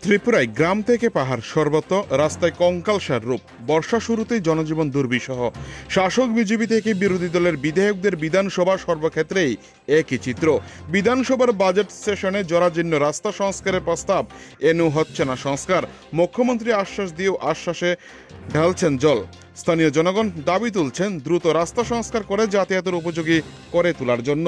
ত্রিপুরায় গ্রাম থেকে পাহাড় সর্বত্র রাস্তায় কঙ্কালসার রূপ। বর্ষা শুরুতেই জনজীবন দুর্বিষহ। শাসক বিজেপি থেকে বিরোধী দলের বিধায়কদের বিধানসভা সর্বক্ষেত্রেই একই চিত্র। বিধানসভার বাজেট সেশনে জরাজীর্ণ রাস্তা সংস্কারের প্রস্তাব এনেও হচ্ছে না সংস্কার। মুখ্যমন্ত্রী আশ্বাস দিয়েও আশ্বাসে ঢালছেন জল। স্থানীয় জনগণ দাবি তুলছেন দ্রুত রাস্তা সংস্কার করে যাতায়াতের উপযোগী করে তোলার জন্য।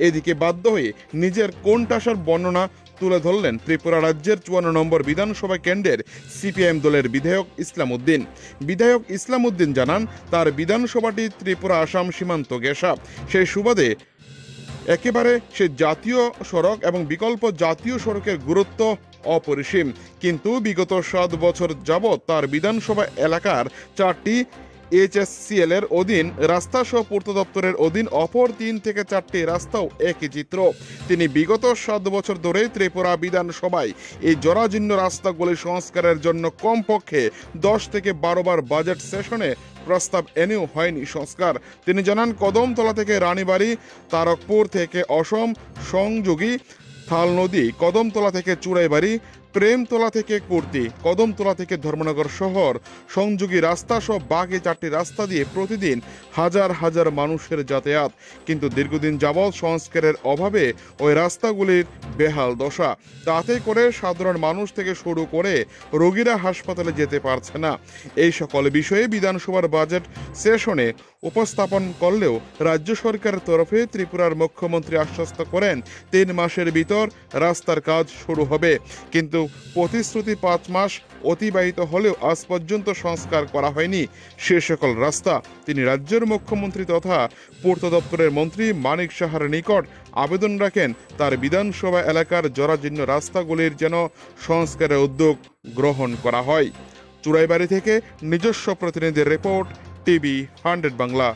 এদিকে বাধ্য হয়ে নিজের কোণঠাসার বর্ণনা তুলে ধরলেন ত্রিপুরা রাজ্যের ৫৪ নম্বর বিধানসভা কেন্দ্রের সিপিআইএম দলের বিধায়ক ইসলাম উদ্দিন। বিধায়ক ইসলাম উদ্দিন জানান, তার বিধানসভাটি ত্রিপুরা আসাম সীমান্ত ঘেঁষা। সেই সুবাদে একেবারে সে জাতীয় সড়ক এবং বিকল্প জাতীয় সড়কের গুরুত্ব অপরিসীম। কিন্তু বিগত ৭ বছর যাবৎ তার বিধানসভা এলাকার ৪টি এইচএসসিএল এর অধীন রাস্তা সহ পূর্ত দপ্তরের অধীন অপর ৩ থেকে ৪টি রাস্তাও একই চিত্র। তিনি বিগত ৭ বছর ধরে ত্রিপুরা বিধানসভায় এই জরাজীর্ণ রাস্তাগুলি সংস্কারের জন্য কমপক্ষে ১০ থেকে ১২ বার বাজেট সেশনে প্রস্তাব এনেও হয়নি সংস্কার। তিনি জানান, কদমতলা থেকে রানীবাড়ি, তারকপুর থেকে অসম সংযোগী থাল নদী, কদমতলা থেকে চুড়াইবাড়ি, প্রেমতলা থেকে কুর্তি, কদমতলা থেকে ধর্মনগর শহর সংযোগী রাস্তা সহ বাকি ৪টি রাস্তা দিয়ে প্রতিদিন হাজার হাজার মানুষের যাতায়াত। কিন্তু দীর্ঘদিন যাবৎ সংস্কারের অভাবে ওই রাস্তাগুলির বেহাল দশা। তাতে করে সাধারণ মানুষ থেকে শুরু করে রোগীরা হাসপাতালে যেতে পারছে না। এই সকল বিষয়ে বিধানসভার বাজেট সেশনে উপস্থাপন করলেও রাজ্য সরকারের তরফে ত্রিপুরার মুখ্যমন্ত্রী আশ্বস্ত করেন ৩ মাসের ভিতর রাস্তার কাজ শুরু হবে। কিন্তু প্রতিশ্রুতি ৫ মাস অতিবাহিত হলেও আজ পর্যন্ত সংস্কার করা হয়নি সে সকল রাস্তা। তিনি রাজ্যের মুখ্যমন্ত্রী তথা পূর্ত দপ্তরের মন্ত্রী মানিক সাহার নিকট আবেদন রাখেন তার বিধানসভা এলাকার জরাজীর্ণ রাস্তাগুলির যেন সংস্কারের উদ্যোগ গ্রহণ করা হয়। চুড়াইবাড়ি থেকে নিজস্ব প্রতিনিধির রিপোর্ট, টিভি 100 বাংলা।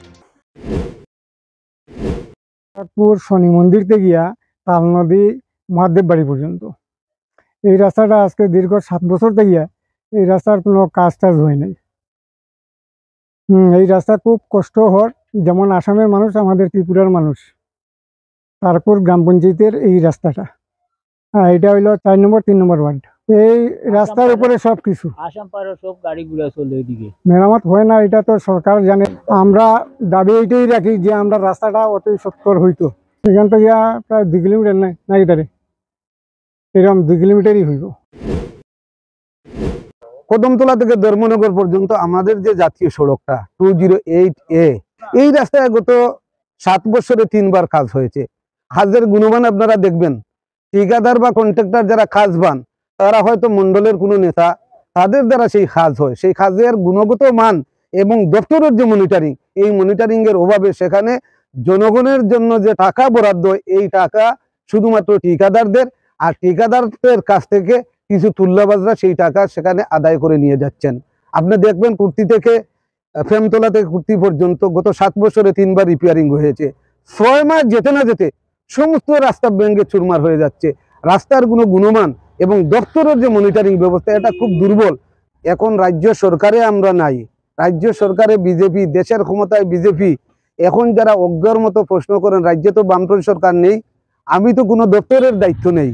শনি মন্দির থেকে গিয়া তাল নদী মহাদেব বাড়ি পর্যন্ত এই রাস্তাটা আজকে দীর্ঘ ৭ বছর থেকে এই রাস্তার কোনো কাজ টাজ হয় নাই। এই রাস্তা খুব কষ্ট হয়, যেমন আসামের মানুষ, আমাদের ত্রিপুরার মানুষ। তারপর গ্রাম পঞ্চায়েতের এই রাস্তাটা, এটা হইলো ৪ নম্বর ৩ নম্বর ওয়ার্ড। এই রাস্তার উপরে সব কিছু আসাম পাড়ার সব গাড়িগুলো চলে ওইদিকে, মেরামত হয় না। এটা তো সরকার জানে। আমরা দাবি এইটাই রাখি যে আমরা রাস্তাটা অতি সত্তর হইতো। এখান থেকে প্রায় ২ কিলোমিটার না এটারে এরকম ২ কিলোমিটারই হইব। কদমতলা থেকে ধর্মনগর পর্যন্ত আমাদের যে জাতীয় সড়কটা 208A, এই রাস্তায় গত ৭ বছরে ৩ বার কাজ হয়েছে। কাজের গুণমান আপনারা দেখবেন, ঠিকাদার বা কন্ট্রাক্টর যারা কাজ পান তারা হয়তো মন্ডলের কোনো নেতা, তাদের দ্বারা সেই কাজ হয়। সেই কাজের গুণগত মান এবং দপ্তরের যে মনিটরিং, এই মনিটরিং এর অভাবে সেখানে জনগণের জন্য যে টাকা বরাদ্দ, এই টাকা শুধুমাত্র ঠিকাদারদের, আর ঠিকাদারদের কাছ থেকে কিছু তুল্যবাজরা সেই টাকা সেখানে আদায় করে নিয়ে যাচ্ছেন। আপনি দেখবেন কুর্তি থেকে প্রেমতলা থেকে কুর্তি পর্যন্ত গত ৭ বছরে ৩ বার রিপেয়ারিং হয়েছে। ৬ মাস যেতে না যেতে সমস্ত রাস্তা ভেঙে চুরমার হয়ে যাচ্ছে। রাস্তার কোনো গুণমান এবং দপ্তরের যে মনিটরিং ব্যবস্থা, এটা খুব দুর্বল। এখন রাজ্য সরকারে আমরা নাই, রাজ্য সরকারে বিজেপি, দেশের ক্ষমতায় বিজেপি। এখন যারা অজ্ঞর মতো প্রশ্ন করেন, রাজ্যে তো বামপন্থী সরকার নেই, আমি তো কোনো দপ্তরের দায়িত্ব নেই।